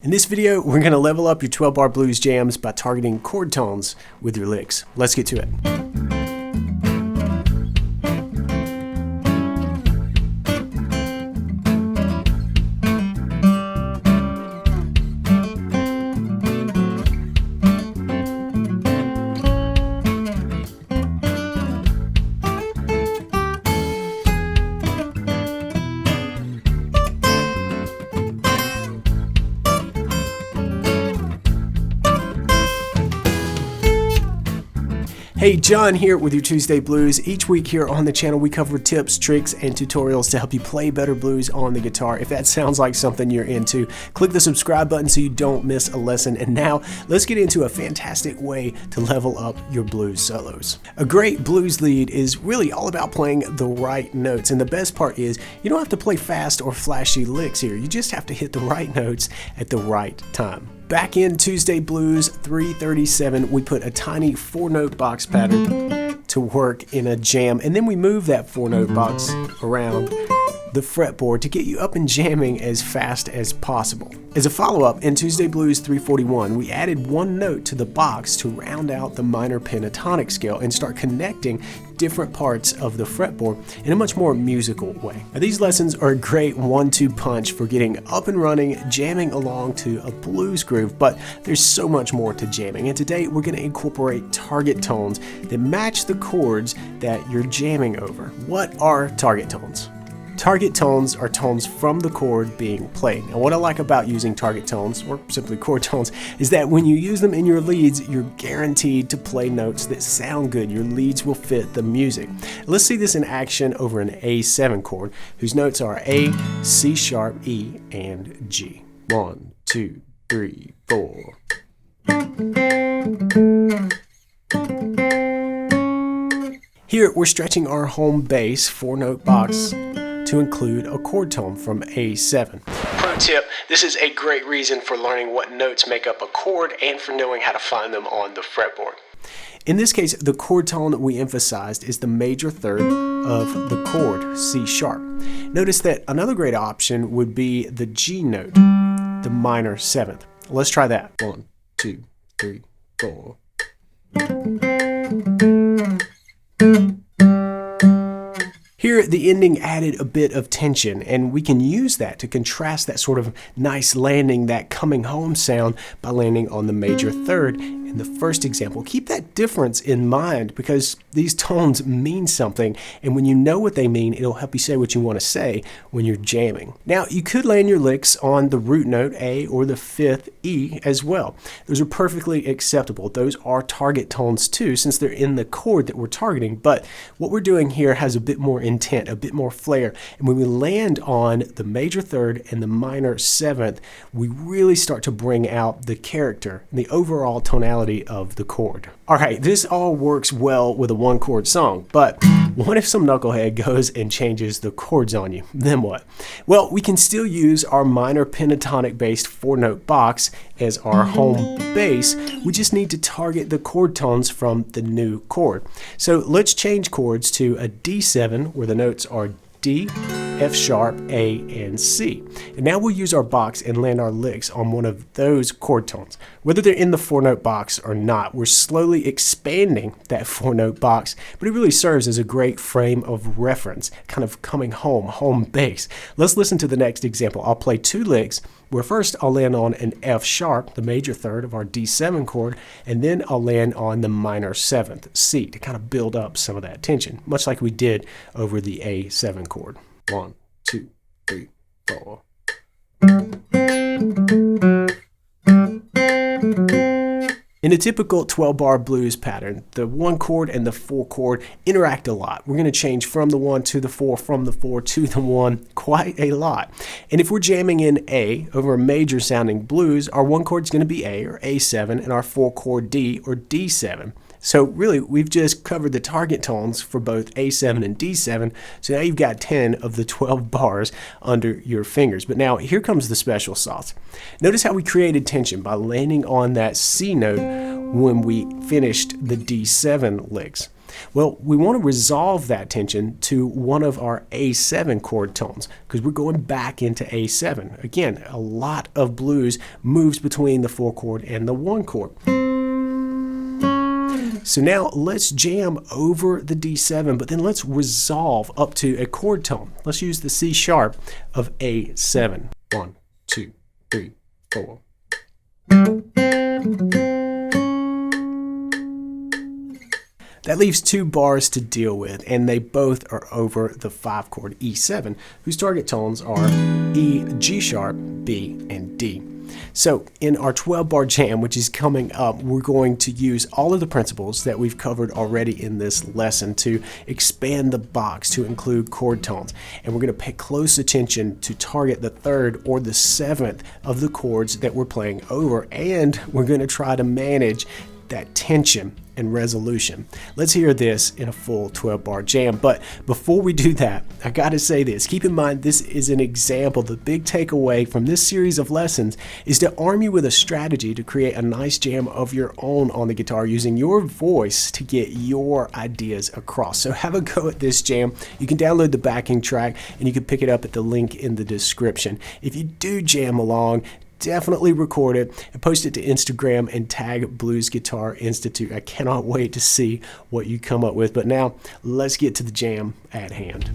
In this video, we're going to level up your 12-bar blues jams by targeting chord tones with your licks. Let's get to it. Hey, John here with your Tuesday Blues. Each week here on the channel, we cover tips, tricks, and tutorials to help you play better blues on the guitar. If that sounds like something you're into, click the subscribe button so you don't miss a lesson. And now, let's get into a fantastic way to level up your blues solos. A great blues lead is really all about playing the right notes. And the best part is, you don't have to play fast or flashy licks here. You just have to hit the right notes at the right time. Back in Tuesday Blues 337, we put a tiny 4-note box pattern to work in a jam, and then we move that 4-note box around the fretboard to get you up and jamming as fast as possible. As a follow-up, in Tuesday Blues 341, we added one note to the box to round out the minor pentatonic scale and start connecting different parts of the fretboard in a much more musical way. Now, these lessons are a great 1-2 punch for getting up and running, jamming along to a blues groove, but there's so much more to jamming, and today we're going to incorporate target tones that match the chords that you're jamming over. What are target tones? Target tones are tones from the chord being played. Now, what I like about using target tones, or simply chord tones, is that when you use them in your leads, you're guaranteed to play notes that sound good. Your leads will fit the music. Let's see this in action over an A7 chord, whose notes are A, C sharp, E, and G. 1, 2, 3, 4. Here, we're stretching our home bass 4-note box to include a chord tone from A7. Pro tip, this is a great reason for learning what notes make up a chord and for knowing how to find them on the fretboard. In this case, the chord tone that we emphasized is the major third of the chord, C sharp. Notice that another great option would be the G note, the minor 7th. Let's try that. 1, 2, 3, 4. Here, the ending added a bit of tension, and we can use that to contrast that sort of nice landing, that coming home sound, by landing on the major third in the first example. Keep that difference in mind because these tones mean something, and when you know what they mean, it'll help you say what you want to say when you're jamming. Now, you could land your licks on the root note A or the 5th E as well. Those are perfectly acceptable. Those are target tones too, since they're in the chord that we're targeting, but what we're doing here has a bit more intent, a bit more flair, and when we land on the major third and the minor 7th, we really start to bring out the character and the overall tonality of the chord. Alright, this all works well with a 1-chord song, but what if some knucklehead goes and changes the chords on you? Then what? Well, we can still use our minor pentatonic based 4-note box as our home bass. We just need to target the chord tones from the new chord. So let's change chords to a D7 where the notes are D, F sharp, A, and C. And now we'll use our box and land our licks on one of those chord tones. Whether they're in the 4-note box or not, we're slowly expanding that 4-note box, but it really serves as a great frame of reference, kind of coming home bass. Let's listen to the next example. I'll play 2 licks, where first I'll land on an F sharp, the major third of our D7 chord, and then I'll land on the minor 7th, C, to kind of build up some of that tension, much like we did over the A7 chord. 1, 2, 3, 4. In a typical 12-bar blues pattern, the 1 chord and the 4 chord interact a lot. We're going to change from the 1 to the 4, from the 4 to the 1, quite a lot. And if we're jamming in A over a major sounding blues, our 1 chord is going to be A or A7, and our 4 chord D or D7. So really, we've just covered the target tones for both A7 and D7, so now you've got 10 of the 12 bars under your fingers. But now, here comes the special sauce. Notice how we created tension by landing on that C note when we finished the D7 licks. Well, we want to resolve that tension to one of our A7 chord tones because we're going back into A7. Again, a lot of blues moves between the 4 chord and the 1 chord. So now let's jam over the D7, but then let's resolve up to a chord tone. Let's use the C sharp of A7. 1, 2, 3, 4. That leaves 2 bars to deal with, and they both are over the 5 chord E7, whose target tones are E, G sharp, B, and D. So in our 12-bar jam, which is coming up, we're going to use all of the principles that we've covered already in this lesson to expand the box to include chord tones. And we're going to pay close attention to target the 3rd or the 7th of the chords that we're playing over, and we're going to try to manage that tension and resolution. Let's hear this in a full 12-bar jam. But before we do that, I gotta say this. Keep in mind, this is an example. The big takeaway from this series of lessons is to arm you with a strategy to create a nice jam of your own on the guitar using your voice to get your ideas across. So have a go at this jam. You can download the backing track and you can pick it up at the link in the description. If you do jam along, definitely record it and post it to Instagram and tag Blues Guitar Institute. I cannot wait to see what you come up with. But now let's get to the jam at hand.